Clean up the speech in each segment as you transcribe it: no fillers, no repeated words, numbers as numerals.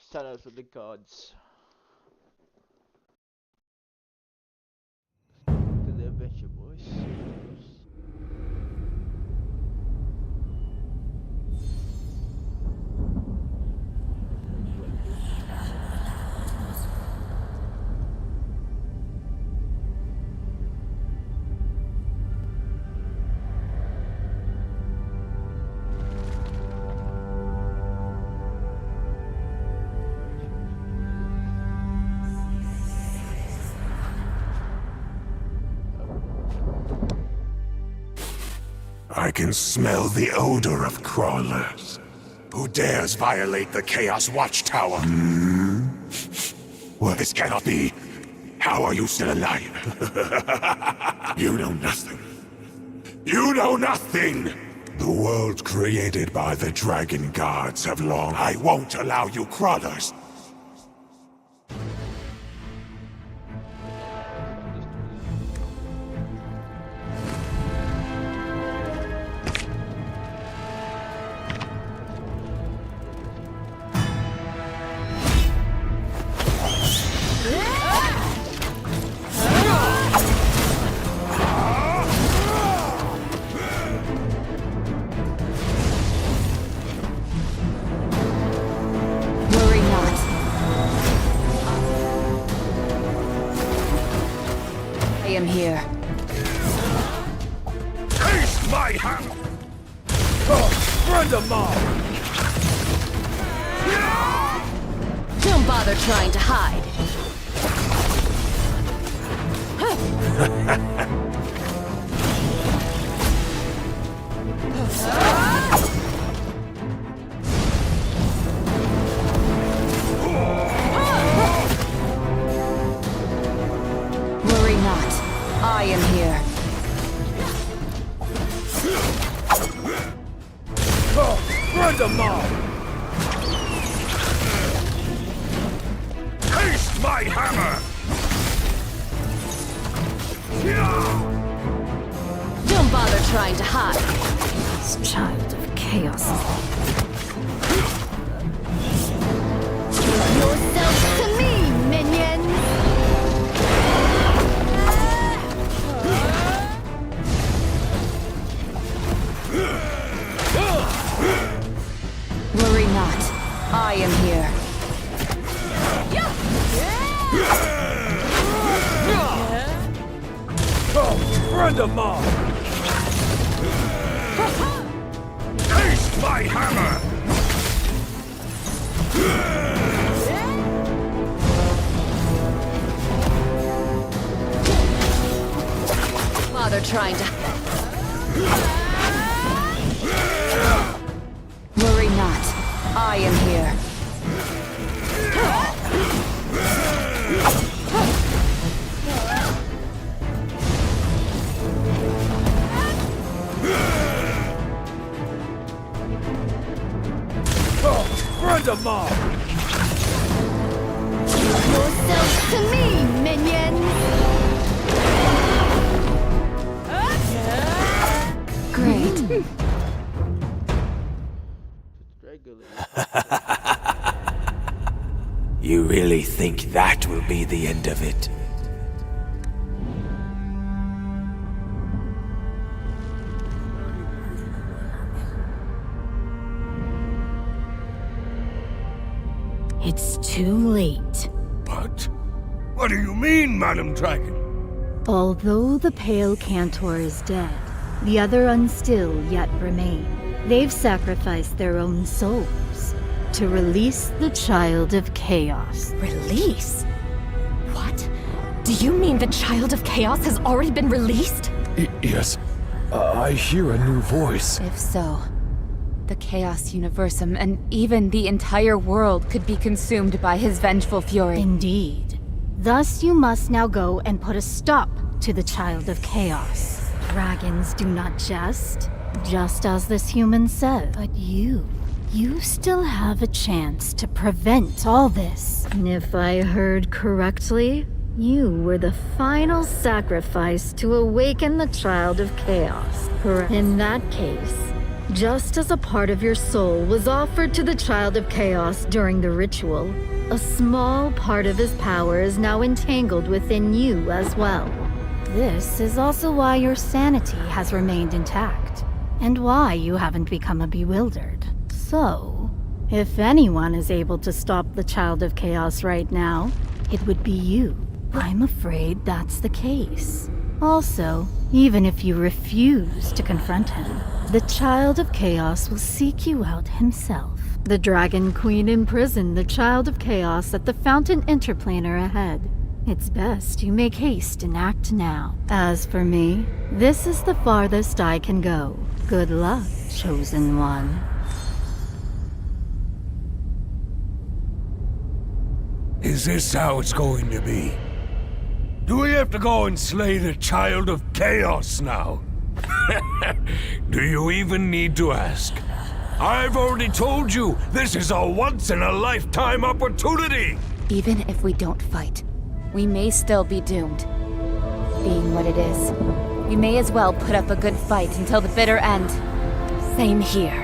Shadows of the gods. To the adventure, boys. I can smell the odor of crawlers. Who dares violate the Chaos Watchtower? Well, this cannot be. How are you still alive? You know nothing. You know nothing! The world created by the Dragon Guards have long... I won't allow you crawlers! I am here. Taste my hammer! Friend of mine! Don't bother trying to hide. Worry not. I am here. Friend of mine! Taste my hammer! Don't bother trying to hide. This child of chaos. Give yourself to me, minions! Worry not. I am here. Friend of mine! Taste my hammer! Bother trying to... Worry not. I am here. Friend of mine! Give yourself to me, minions! Great. You really think that will be the end of it? It's too late. But... what do you mean, Madam Dragon? Although the Pale Cantor is dead, the other unstill yet remain. They've sacrificed their own souls to release the Child of Chaos. Release? What? Do you mean the Child of Chaos has already been released? Yes. I hear a new voice. If so, the Chaos Universum and even the entire world could be consumed by his vengeful fury. Indeed. Thus you must now go and put a stop to the Child of Chaos. Dragons do not jest, just as this human said. But you still have a chance to prevent all this. And if I heard correctly, you were the final sacrifice to awaken the Child of Chaos. Correct. In that case, Just as a part of your soul was offered to the Child of Chaos during the ritual, a small part of his power is now entangled within you as well. This is also why your sanity has remained intact, and why you haven't become a bewildered. So, if anyone is able to stop the Child of Chaos right now, it would be you. I'm afraid that's the case. Also, even if you refuse to confront him, the Child of Chaos will seek you out himself. The Dragon Queen imprisoned the Child of Chaos at the Fountain Interplanar ahead. It's best you make haste and act now. As for me, this is the farthest I can go. Good luck, Chosen One. Is this how it's going to be? Do we have to go and slay the Child of Chaos now? Do you even need to ask? I've already told you, this is a once-in-a-lifetime opportunity! Even if we don't fight, we may still be doomed. Being what it is, we may as well put up a good fight until the bitter end. Same here.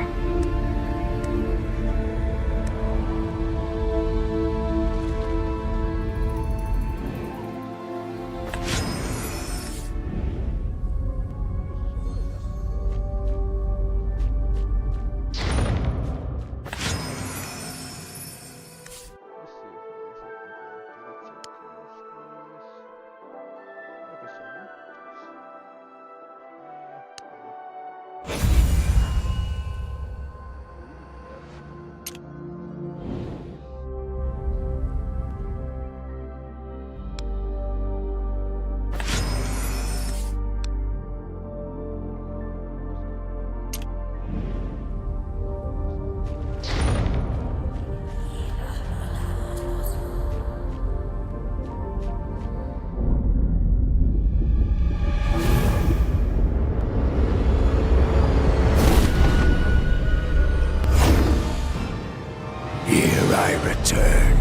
Here I return.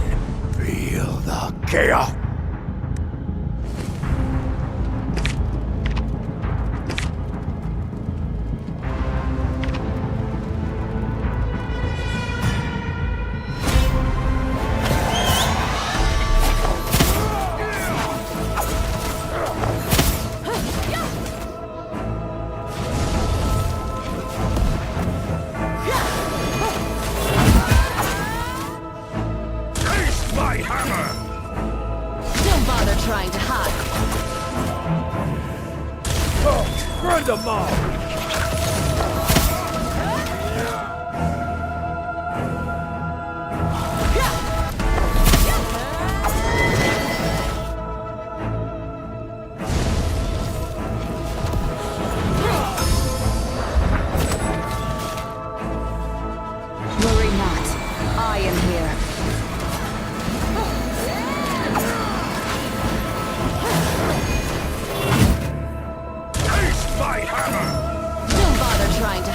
Feel the chaos. Trying to hide. Run them all! Worry not, I am here. Don't bother trying to.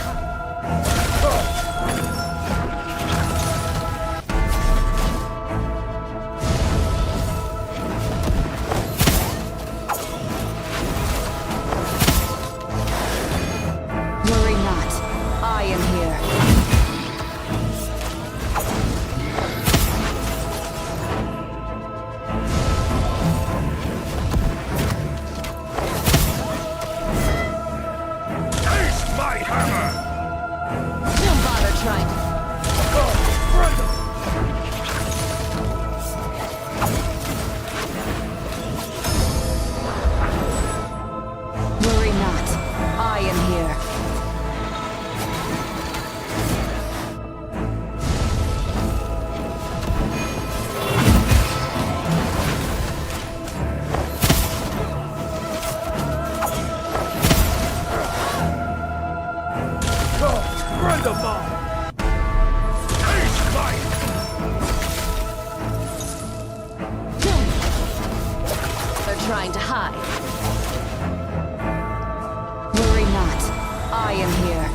Worry not, I am here. Don't bother trying to. Worry not, I am here. Run them all! They're trying to hide. Worry not, I am here.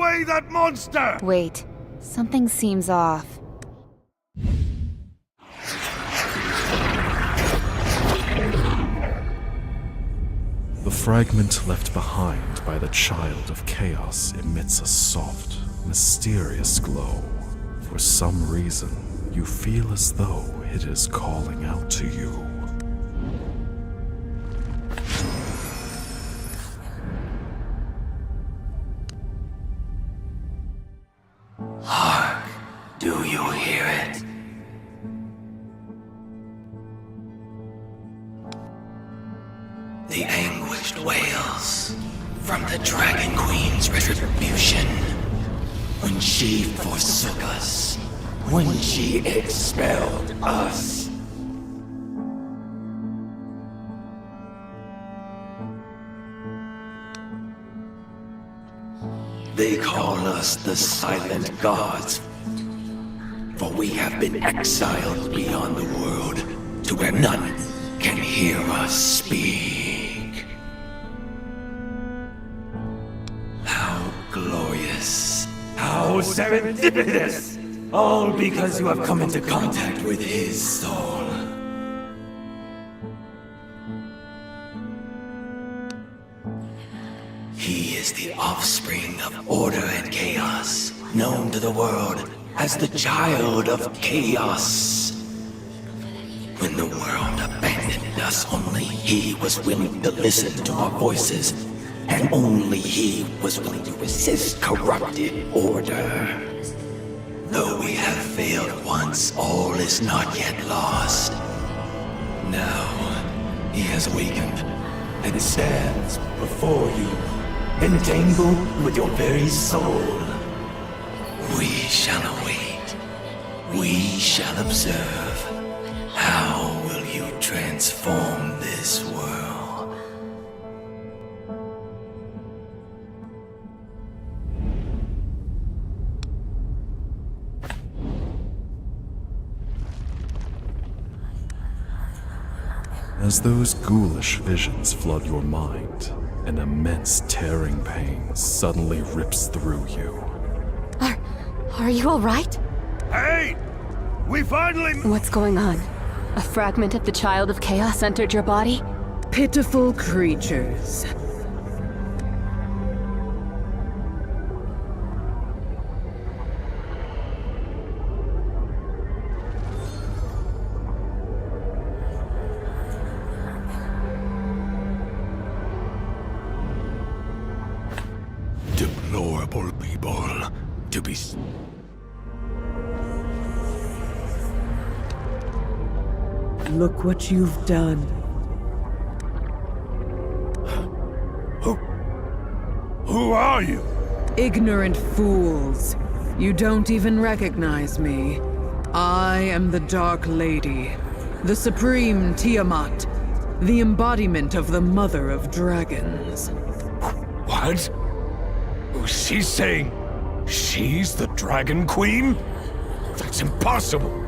away that monster! Wait, something seems off. The fragment left behind by the Child of Chaos emits a soft, mysterious glow. For some reason, you feel as though it is calling out to you. Hark, do you hear it? The anguished wails from the Dragon Queen's retribution. When she forsook us, when she expelled us. They call us the Silent Gods, for we have been exiled beyond the world to where none can hear us speak. How glorious, how serendipitous, all because you have come into contact with his soul. He is the offspring of order and chaos, known to the world as the Child of Chaos. When the world abandoned us, only he was willing to listen to our voices, and only he was willing to resist corrupted order. Though we have failed once, all is not yet lost. Now, he has awakened and stands before you, entangled with your very soul. We shall await. We shall observe. How will you transform this world? As those ghoulish visions flood your mind, an immense tearing pain suddenly rips through you. Are you alright? Hey! We finally... What's going on? A fragment of the Child of Chaos entered your body? Pitiful creatures. Deplorable people to be... Look what you've done. Who are you? Ignorant fools. You don't even recognize me. I am the Dark Lady, the Supreme Tiamat, the embodiment of the Mother of Dragons. What? She's saying she's the Dragon Queen? That's impossible.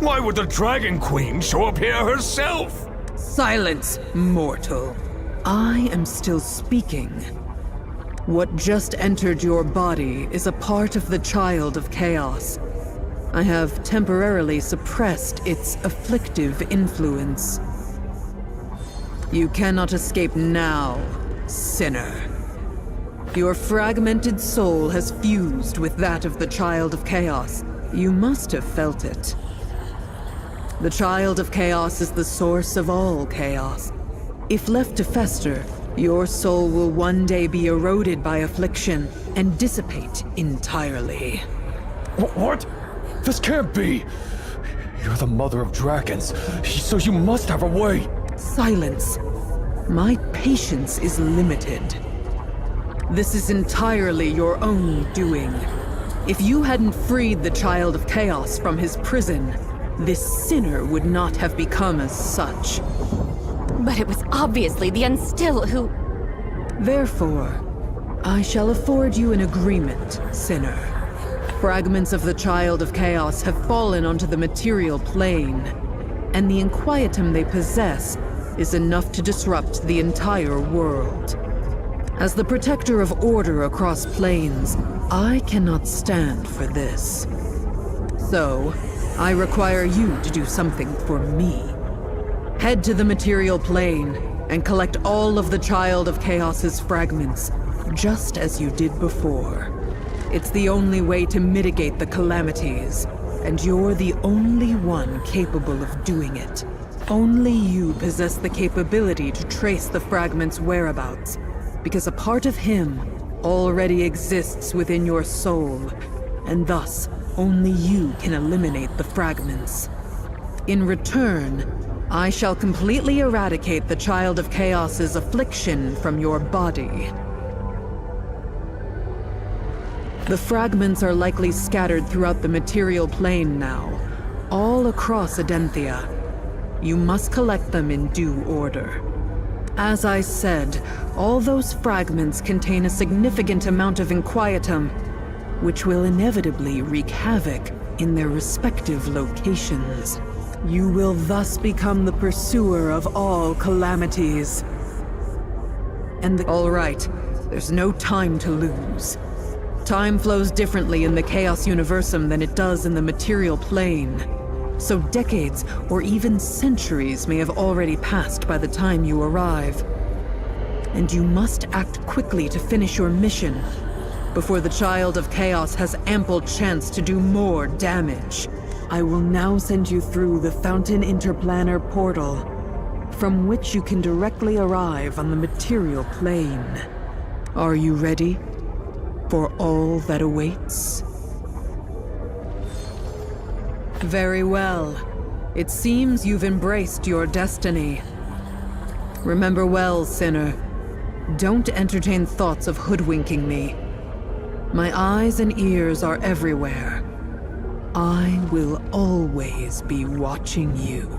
Why would the Dragon Queen show up here herself? Silence, mortal. I am still speaking. What just entered your body is a part of the Child of Chaos. I have temporarily suppressed its afflictive influence. You cannot escape now, sinner. Your fragmented soul has fused with that of the Child of Chaos. You must have felt it. The Child of Chaos is the source of all chaos. If left to fester, your soul will one day be eroded by affliction and dissipate entirely. What? This can't be! You're the Mother of Dragons, so you must have a way! Silence. My patience is limited. This is entirely your own doing. If you hadn't freed the Child of Chaos from his prison, this sinner would not have become as such. But it was obviously the Unstill who... Therefore, I shall afford you an agreement, sinner. Fragments of the Child of Chaos have fallen onto the material plane, and the inquietum they possess is enough to disrupt the entire world. As the protector of order across planes, I cannot stand for this. So, I require you to do something for me. Head to the material plane and collect all of the Child of Chaos's fragments, just as you did before. It's the only way to mitigate the calamities, and you're the only one capable of doing it. Only you possess the capability to trace the fragments' whereabouts, because a part of him already exists within your soul, and thus only you can eliminate the fragments. In return, I shall completely eradicate the Child of Chaos's affliction from your body. The fragments are likely scattered throughout the material plane now, all across Adenthia. You must collect them in due order. As I said, all those fragments contain a significant amount of inquietum, which will inevitably wreak havoc in their respective locations. You will thus become the pursuer of all calamities. All right, there's no time to lose. Time flows differently in the Chaos Universum than it does in the material plane. So decades or even centuries may have already passed by the time you arrive. And you must act quickly to finish your mission before the Child of Chaos has ample chance to do more damage. I will now send you through the Fountain Interplanar portal, from which you can directly arrive on the material plane. Are you ready for all that awaits? Very well. It seems you've embraced your destiny. Remember well, sinner. Don't entertain thoughts of hoodwinking me. My eyes and ears are everywhere. I will always be watching you.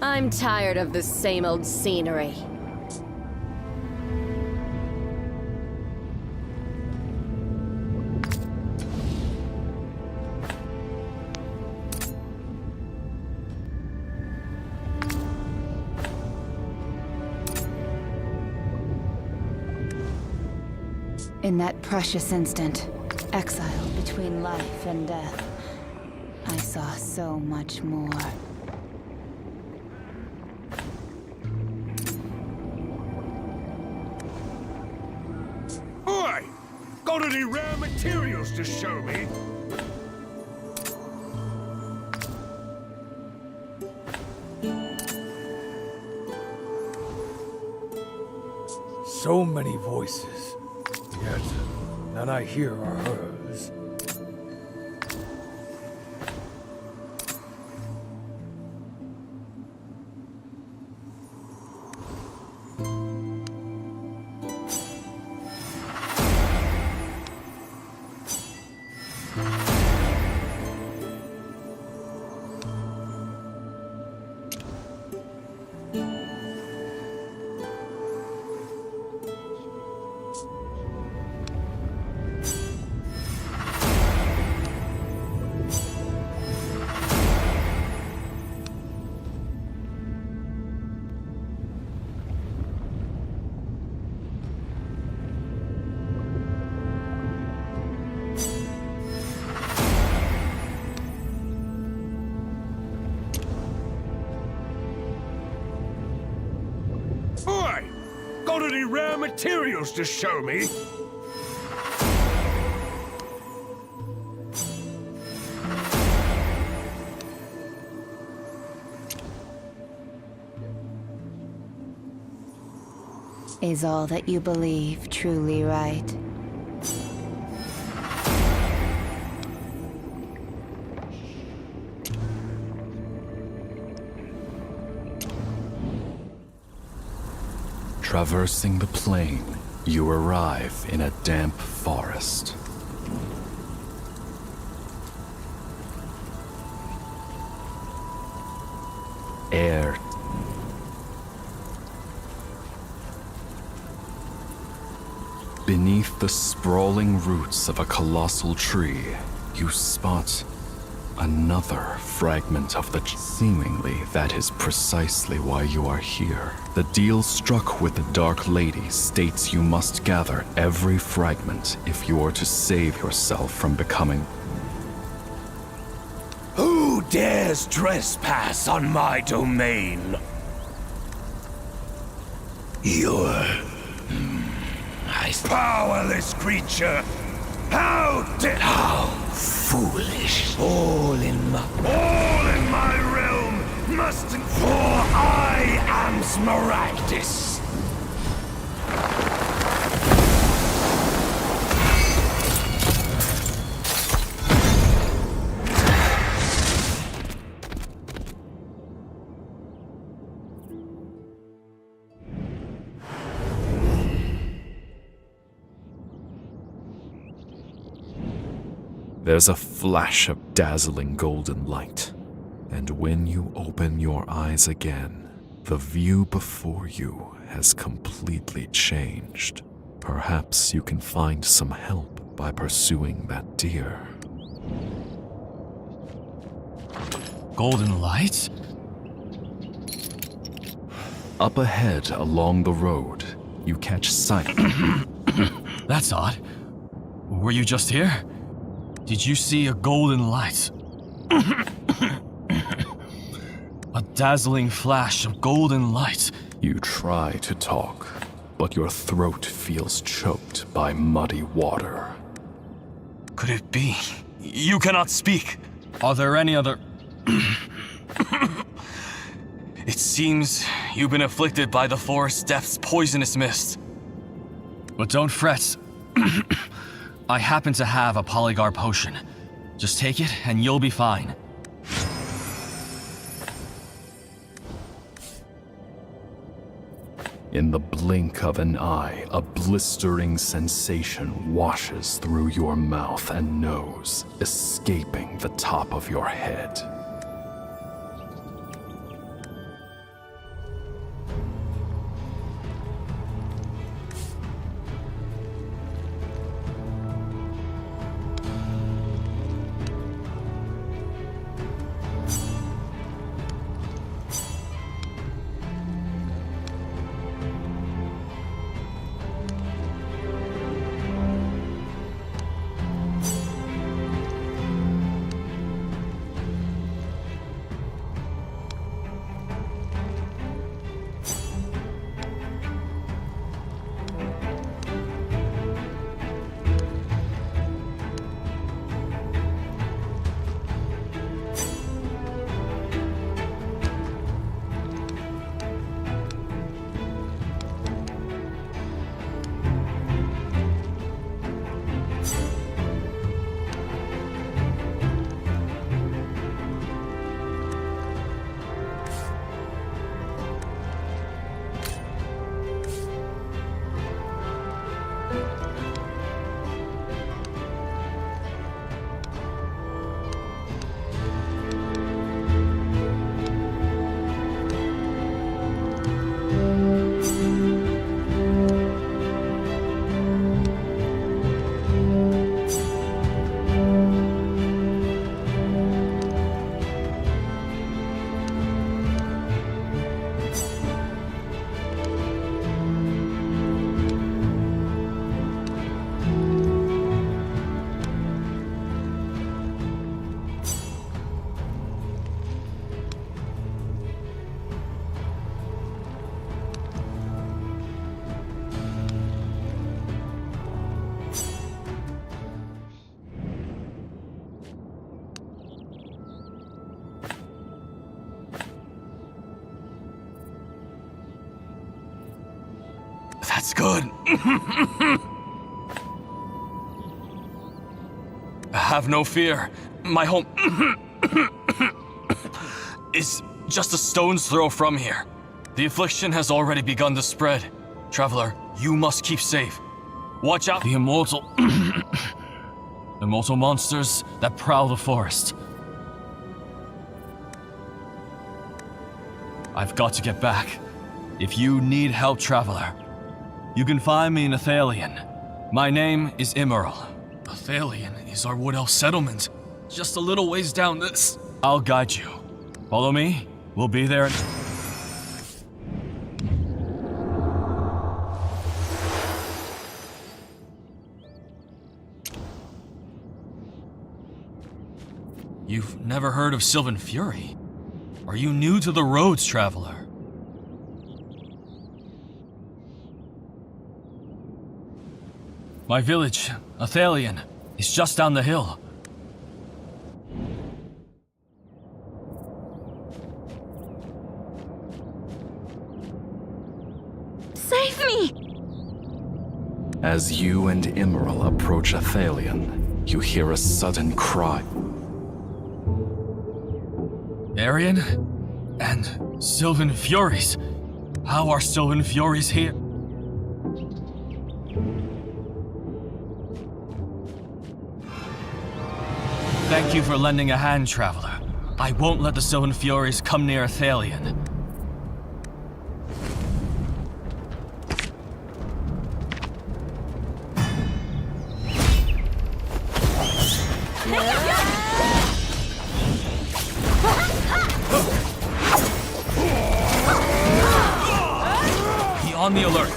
I'm tired of the same old scenery. In that precious instant, exiled between life and death, I saw so much more. Oi! Got any rare materials to show me? So many voices, yet none I hear are hers. quality rare materials to show me. Is all that you believe truly right? Traversing the plain, you arrive in a damp forest. Air beneath the sprawling roots of a colossal tree, you spot another fragment of the seemingly that is precisely why you are here. The deal struck with the Dark Lady states you must gather every fragment if you are to save yourself from becoming. Who dares trespass on my domain? You're... Powerless creature! How foolish. All in my realm must... For I am Smaragdus. There's a flash of dazzling golden light, and when you open your eyes again, the view before you has completely changed. Perhaps you can find some help by pursuing that deer. Golden lights? Up ahead along the road, you catch sight. That's odd. Were you just here? Did you see a golden light? A dazzling flash of golden light. You try to talk, but your throat feels choked by muddy water. Could it be? You cannot speak. Are there any other... It seems you've been afflicted by the forest depth's poisonous mist. But don't fret. I happen to have a polygar potion. Just take it and you'll be fine. In the blink of an eye, a blistering sensation washes through your mouth and nose, escaping the top of your head. That's good. Have no fear. My home is just a stone's throw from here. The affliction has already begun to spread. Traveler, you must keep safe. Watch out. The immortal monsters that prowl the forest. I've got to get back. If you need help, Traveler, you can find me in Athalion. My name is Immeral. Athalion is our Wood Elf settlement. Just a little ways down this. I'll guide you. Follow me. We'll be there. You've never heard of Sylvan Fury? Are you new to the roads, Traveler? My village, Athalion, is just down the hill. Save me! As you and Immeral approach Athalion, you hear a sudden cry. Arian? And Sylvan Furies? How are Sylvan Furies here? Thank you for lending a hand, Traveler. I won't let the Sylvan Furies come near Athalion. Be on the alert.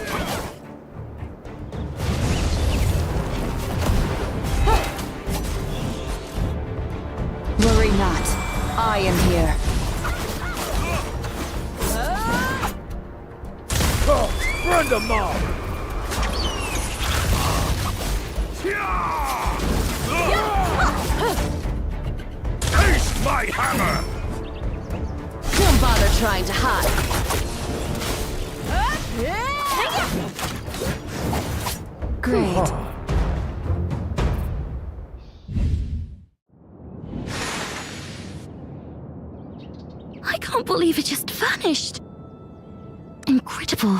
Worry not. I am here. Friend of mine! Taste my hammer! Don't bother trying to hide. Great. I can't believe it just vanished. Incredible.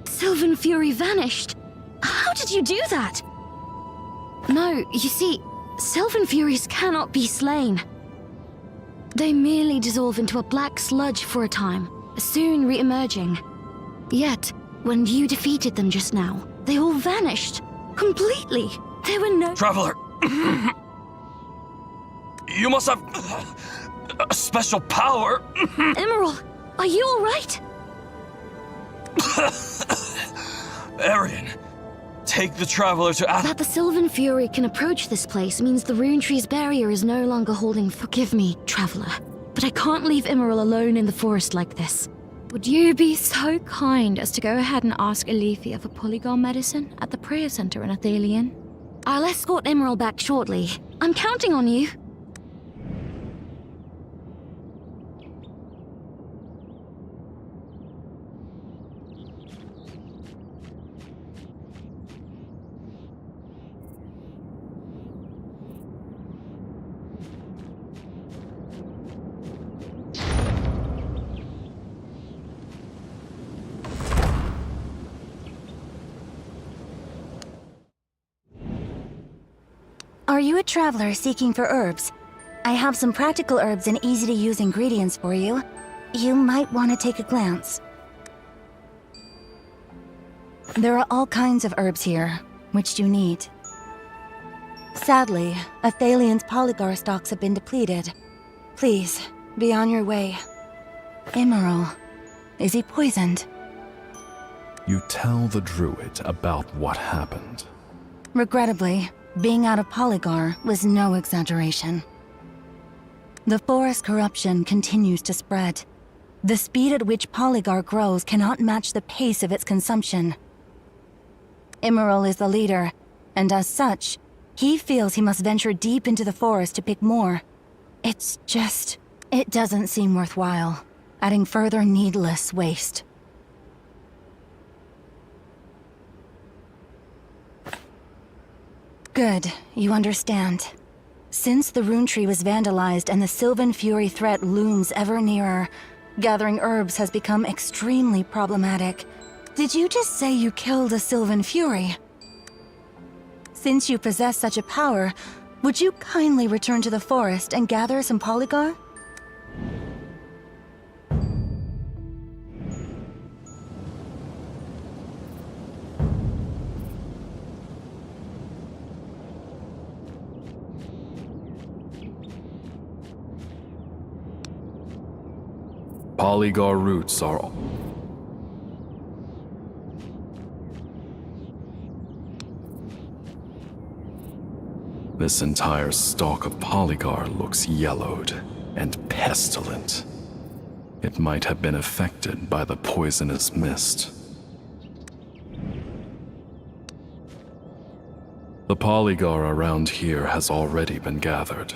Sylvan Fury vanished. How did you do that? No, you see, Sylvan Furies cannot be slain. They merely dissolve into a black sludge for a time, soon re-emerging. Yet, when you defeated them just now, they all vanished. Completely. There were no— Traveler! You must have a special power. Emerald, are you alright? Arian, take the Traveler to That the Sylvan Fury can approach this place means the Rune Tree's barrier is no longer holding— Forgive me, Traveler, but I can't leave Emerald alone in the forest like this. Would you be so kind as to go ahead and ask Alethea for polygon medicine at the prayer center in Athalion? I'll escort Emerald back shortly. I'm counting on you. Are you a traveler seeking for herbs? I have some practical herbs and easy-to-use ingredients for you. You might want to take a glance. There are all kinds of herbs here. Which do you need? Sadly, Athalion's polygar stocks have been depleted. Please, be on your way. Immeral. Is he poisoned? You tell the druid about what happened. Regrettably, being out of polygar was no exaggeration. The forest corruption continues to spread. The speed at which polygar grows cannot match the pace of its consumption. Immeral is the leader, and as such, he feels he must venture deep into the forest to pick more. It's just— it doesn't seem worthwhile, adding further needless waste. Good, you understand. Since the rune tree was vandalized and the Sylvan Fury threat looms ever nearer, gathering herbs has become extremely problematic. Did you just say you killed a Sylvan Fury? Since you possess such a power, would you kindly return to the forest and gather some polygar? Polygar roots are... This entire stalk of polygar looks yellowed and pestilent. It might have been affected by the poisonous mist. The polygar around here has already been gathered.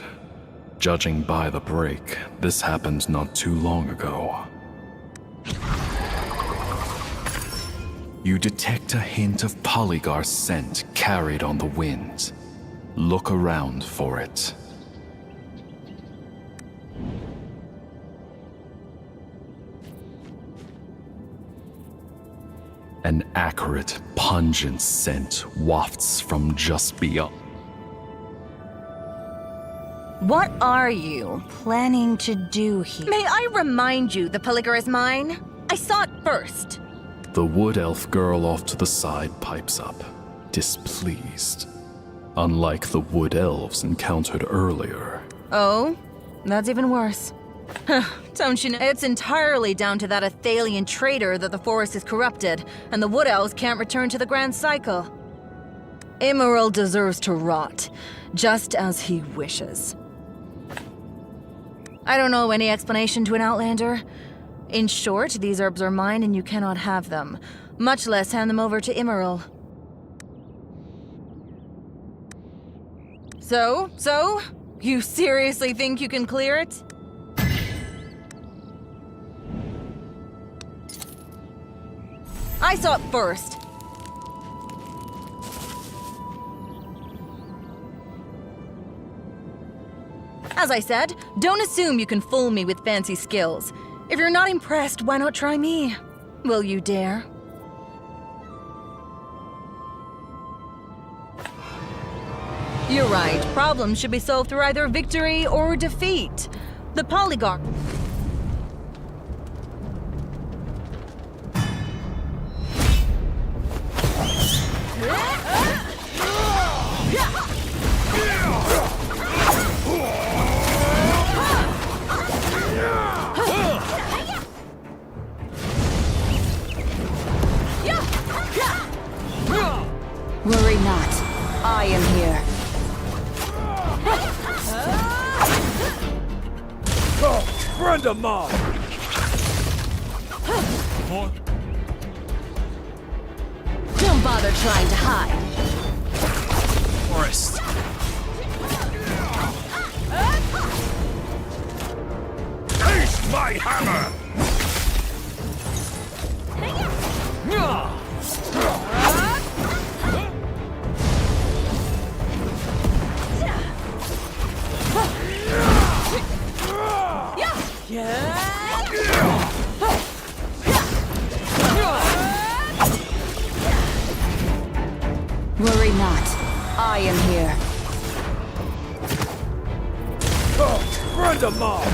Judging by the break, this happened not too long ago. You detect a hint of polygar scent carried on the wind. Look around for it. An acrid, pungent scent wafts from just beyond. What are you planning to do here? May I remind you the polygar is mine? I saw it first. The wood elf girl off to the side pipes up, displeased. Unlike the wood elves encountered earlier. Oh? That's even worse. Don't you know? It's entirely down to that Athalian traitor that the forest is corrupted, and the wood elves can't return to the grand cycle. Emerald deserves to rot, just as he wishes. I don't know any explanation to an outlander. In short, these herbs are mine and you cannot have them, much less hand them over to Emerald. So? You seriously think you can clear it? I saw it first. As I said, don't assume you can fool me with fancy skills. If you're not impressed, why not try me? Will you dare? You're right. Problems should be solved through either victory or defeat. The polygar... Worry not. I am here. Friend of mine! Don't bother trying to hide. Forest. Taste my hammer! Worry not. I am here. Friend of mine!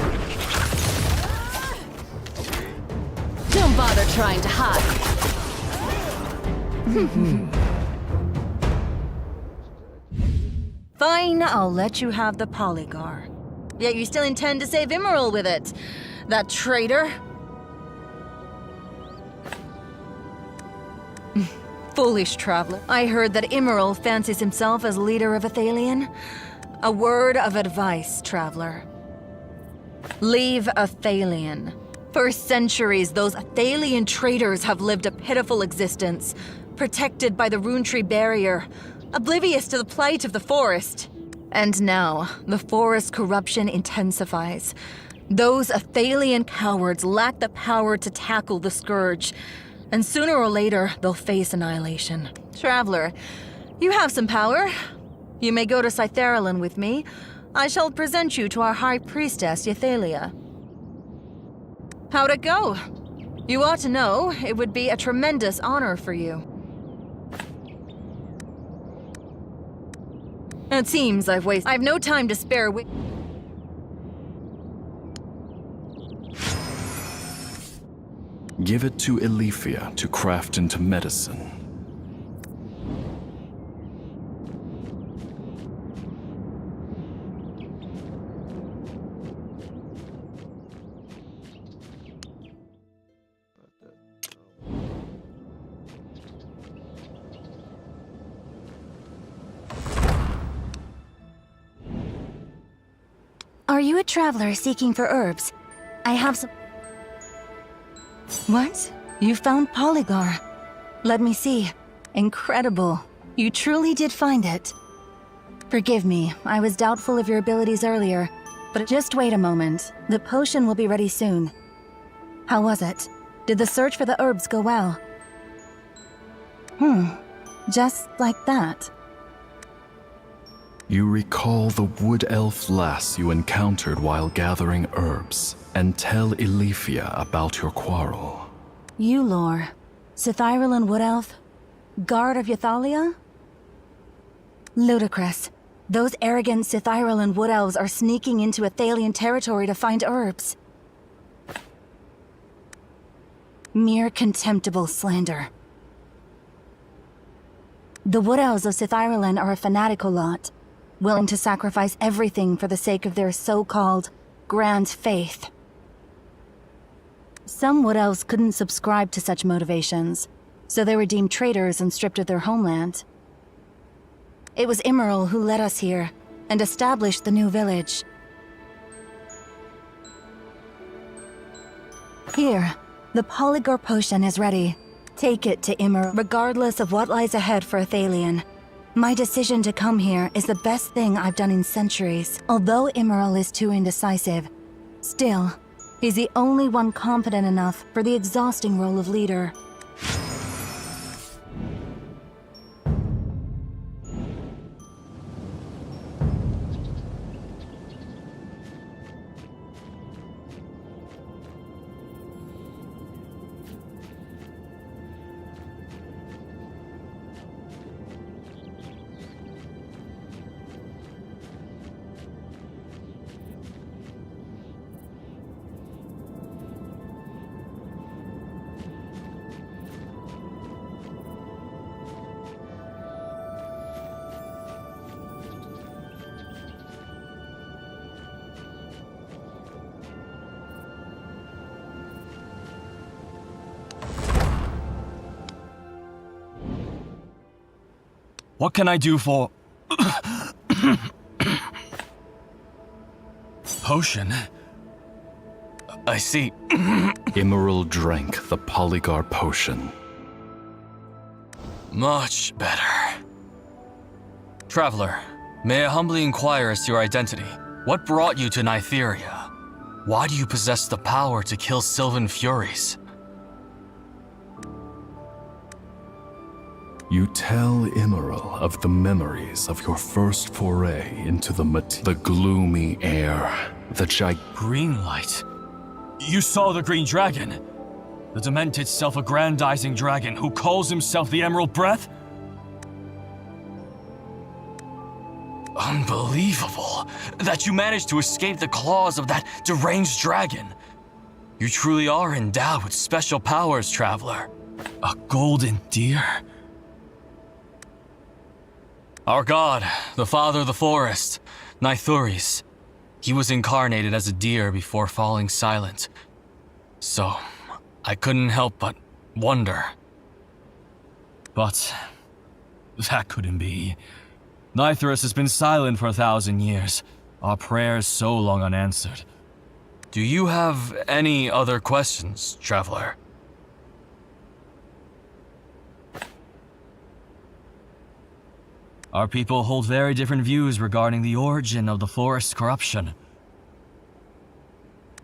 Don't bother trying to hide. Fine, I'll let you have the polygar. Yet you still intend to save Emerald with it. That traitor. Foolish traveler. I heard that Emerald fancies himself as leader of Athalion. A word of advice, traveler. Leave Athalion. For centuries, those Athalion traitors have lived a pitiful existence, protected by the rune tree barrier, oblivious to the plight of the forest. And now, the forest's corruption intensifies. Those Athalion cowards lack the power to tackle the scourge, and sooner or later, they'll face annihilation. Traveler, you have some power. You may go to Cytheralin with me. I shall present you to our High Priestess, Ythalia. How'd it go? You ought to know, it would be a tremendous honor for you. It seems I've no time to spare with... Give it to Elifia to craft into medicine. Are you a traveler seeking for herbs? I have some... What? You found Polygar. Let me see. Incredible. You truly did find it. Forgive me, I was doubtful of your abilities earlier, but just wait a moment. The potion will be ready soon. How was it? Did the search for the herbs go well? Just like that. You recall the wood elf lass you encountered while gathering herbs, and tell Elifia about your quarrel. You lore. Cythyralan Wood Elf? Guard of Ythalia? Ludicrous. Those arrogant Cythyralan Wood Elves are sneaking into Athalian territory to find herbs. Mere contemptible slander. The Wood Elves of Cythyralan are a fanatical lot, willing to sacrifice everything for the sake of their so-called grand faith. Some Wood Elves couldn't subscribe to such motivations, so they were deemed traitors and stripped of their homeland. It was Immeril who led us here and established the new village. Here, the Polygar potion is ready. Take it to Immeril, regardless of what lies ahead for Athalion. My decision to come here is the best thing I've done in centuries. Although Immeril is too indecisive, still, he's the only one competent enough for the exhausting role of leader. What can I do for... Potion? I see. Immeril drank the Polygar potion. Much better. Traveler, may I humbly inquire as to your identity? What brought you to Nytheria? Why do you possess the power to kill Sylvan Furies? You tell Immeril of the memories of your first foray into the gloomy air, Green light? You saw the green dragon? The demented self-aggrandizing dragon who calls himself the Emerald Breath? Unbelievable that you managed to escape the claws of that deranged dragon. You truly are endowed with special powers, Traveler. A golden deer? Our god, the father of the forest, Nythuris. He was incarnated as a deer before falling silent. So, I couldn't help but wonder. But that couldn't be. Nythuris has been silent for 1,000 years, our prayers so long unanswered. Do you have any other questions, Traveler? Our people hold very different views regarding the origin of the forest's corruption.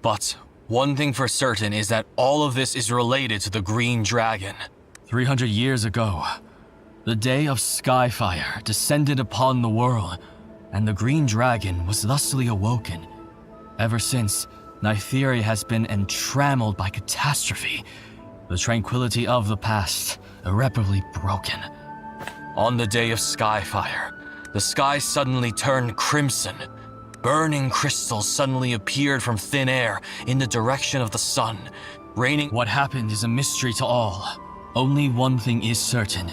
But one thing for certain is that all of this is related to the Green Dragon. 300 years ago, The day of Skyfire descended upon the world, and the green dragon was thusly awoken. Ever since, Nytheria has been entrammelled by catastrophe, the tranquility of the past irreparably broken. On the day of Skyfire, the sky suddenly turned crimson. Burning crystals suddenly appeared from thin air in the direction of the sun, raining. What happened is a mystery to all. Only one thing is certain.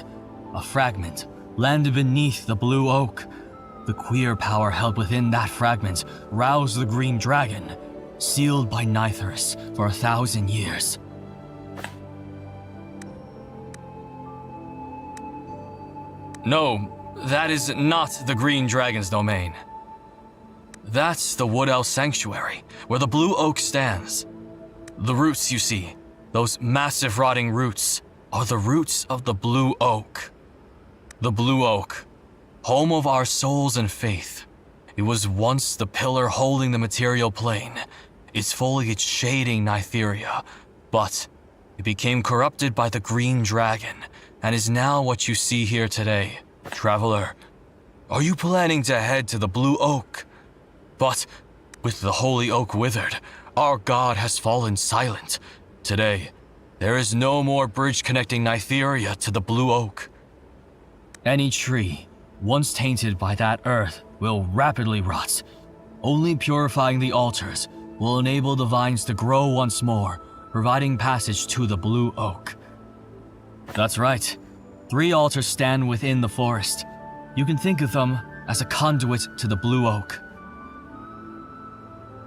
A fragment landed beneath the blue oak. The queer power held within that fragment roused the green dragon, sealed by Nytheris for 1,000 years. No, that is not the green dragon's domain. That's the Wood Elf Sanctuary, where the blue oak stands. The roots you see, those massive rotting roots, are the roots of the blue oak. The blue oak, home of our souls and faith. It was once the pillar holding the material plane, its foliage shading Nytheria, but it became corrupted by the green dragon, and is now what you see here today. Traveler, are you planning to head to the blue oak? But with the holy oak withered, our god has fallen silent. Today, there is no more bridge connecting Nytheria to the blue oak. Any tree, once tainted by that earth, will rapidly rot. Only purifying the altars will enable the vines to grow once more, providing passage to the blue oak. That's right. 3 altars stand within the forest. You can think of them as a conduit to the blue oak.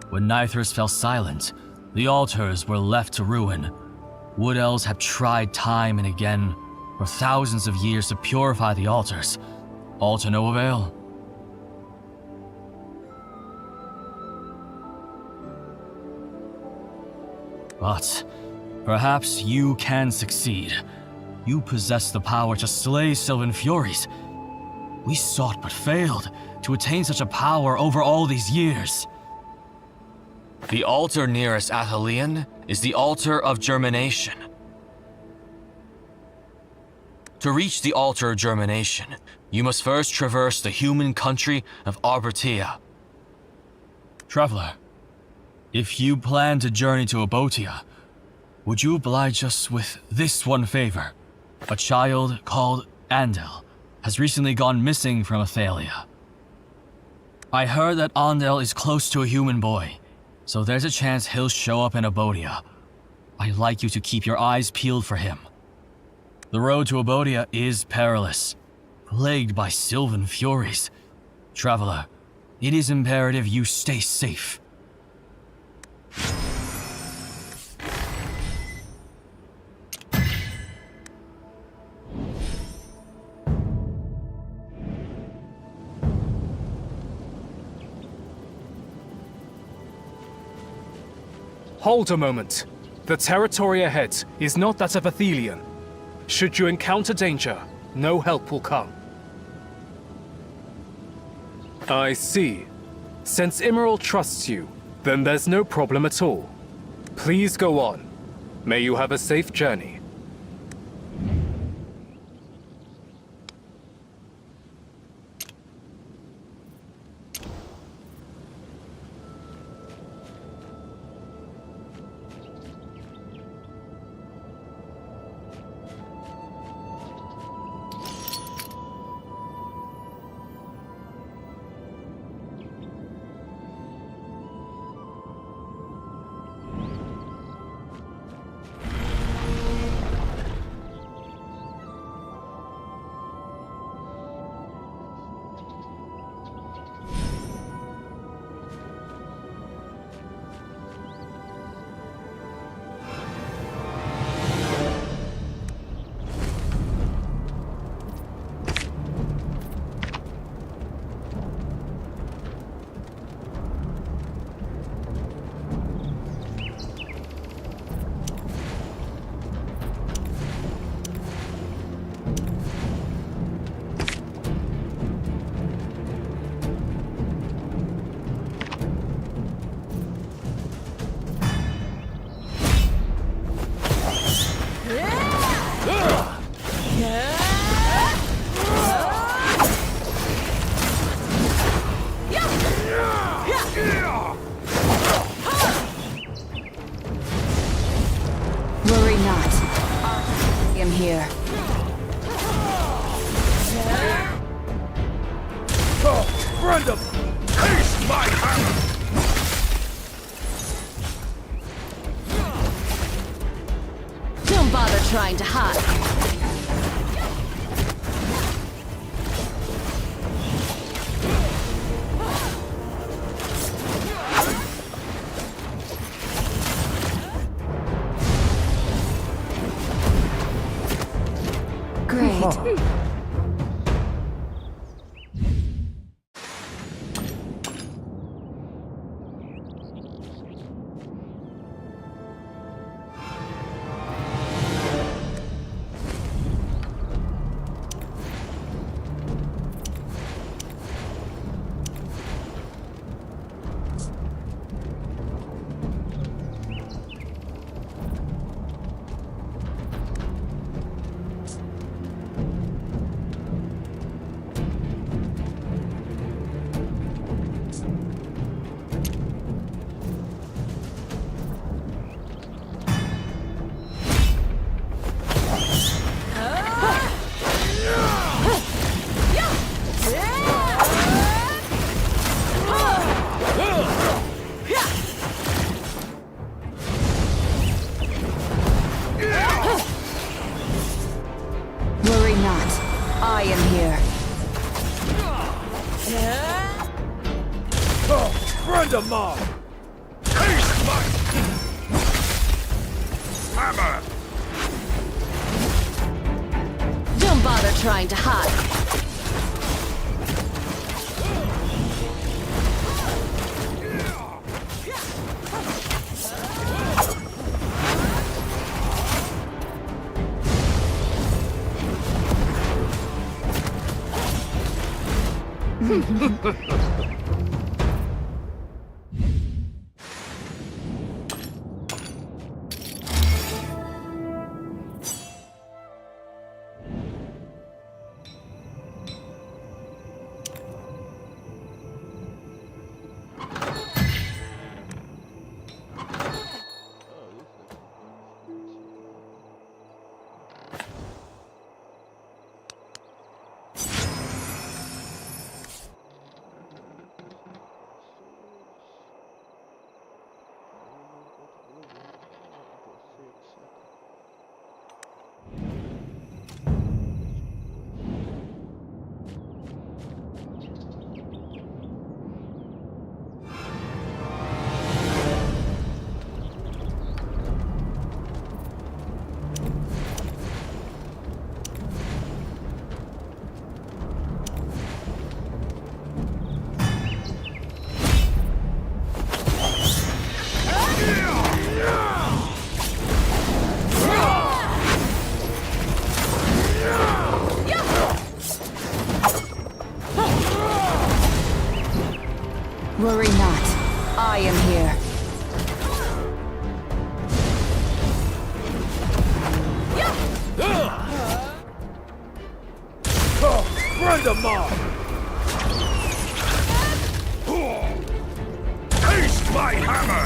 When Nytheris fell silent, the altars were left to ruin. Wood Elves have tried time and again for thousands of years to purify the altars, all to no avail. But perhaps you can succeed. You possess the power to slay Sylvan Furies. We sought but failed to attain such a power over all these years. The altar nearest Athelion is the altar of germination. To reach the altar of germination, you must first traverse the human country of Arbertia. Traveler, if you plan to journey to Abotia, would you oblige us with this one favor? A child called Andel has recently gone missing from Athalia. I heard that Andel is close to a human boy, so there's a chance he'll show up in Abotia. I'd like you to keep your eyes peeled for him. The road to Abotia is perilous, plagued by Sylvan Furies. Traveler, it is imperative you stay safe. Hold a moment. The territory ahead is not that of Athelion. Should you encounter danger, no help will come. I see. Since Emerald trusts you, then there's no problem at all. Please go on. May you have a safe journey. I am here. Friend of mine! Taste my hammer! Don't bother trying to hide. Worry not. I am here. Friend of mine! Taste my hammer!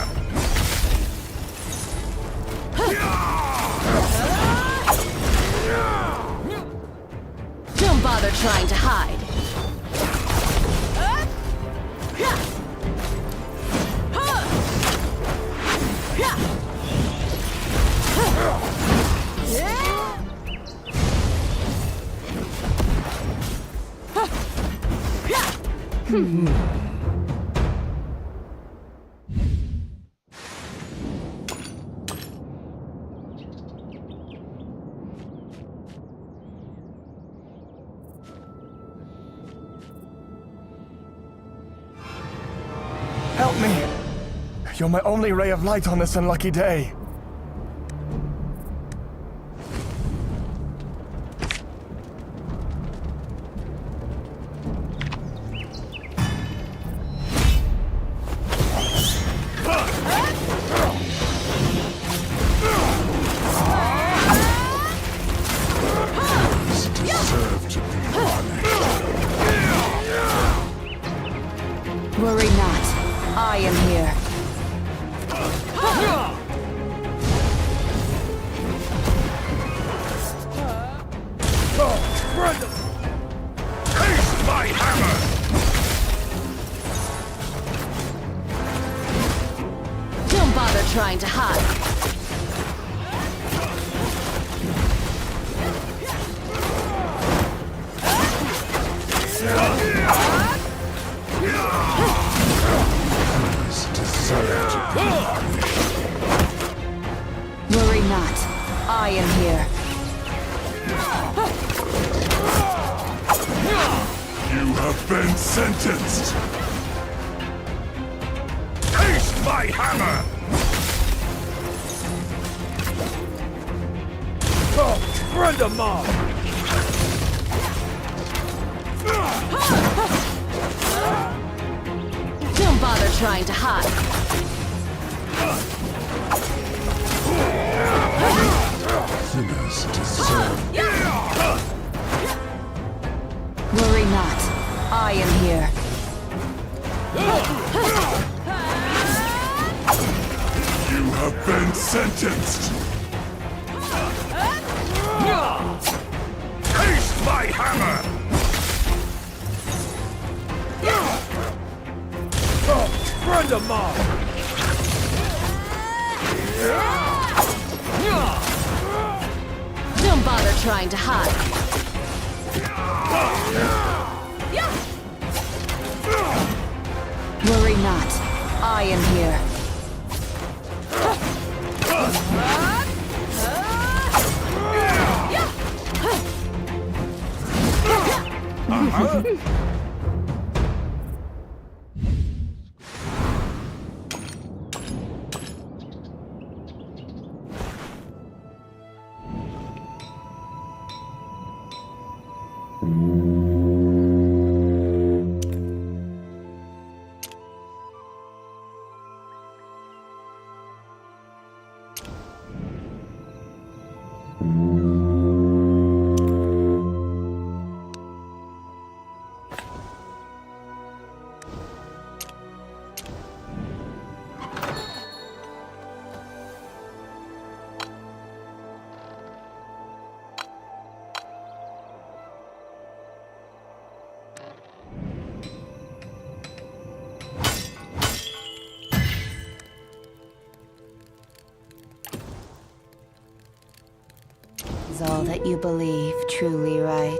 Don't bother trying to hide. Help me! You're my only ray of light on this unlucky day. Worry not. I am here. Taste my hammer! Don't bother trying to hide. Worry not. I am here. You have been sentenced! Taste my hammer! Friend of mine! Don't bother trying to hide. Sinners deserve. Worry not. I am here. You have been sentenced! Taste my hammer! Friend of mine! Don't bother trying to hide. Is all that you believe truly right?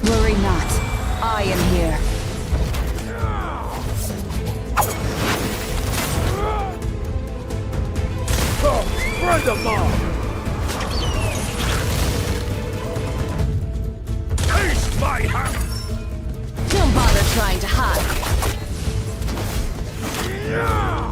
Worry not. I am here. Spread the bomb! Taste my hand! Don't bother trying to hide. Yeah!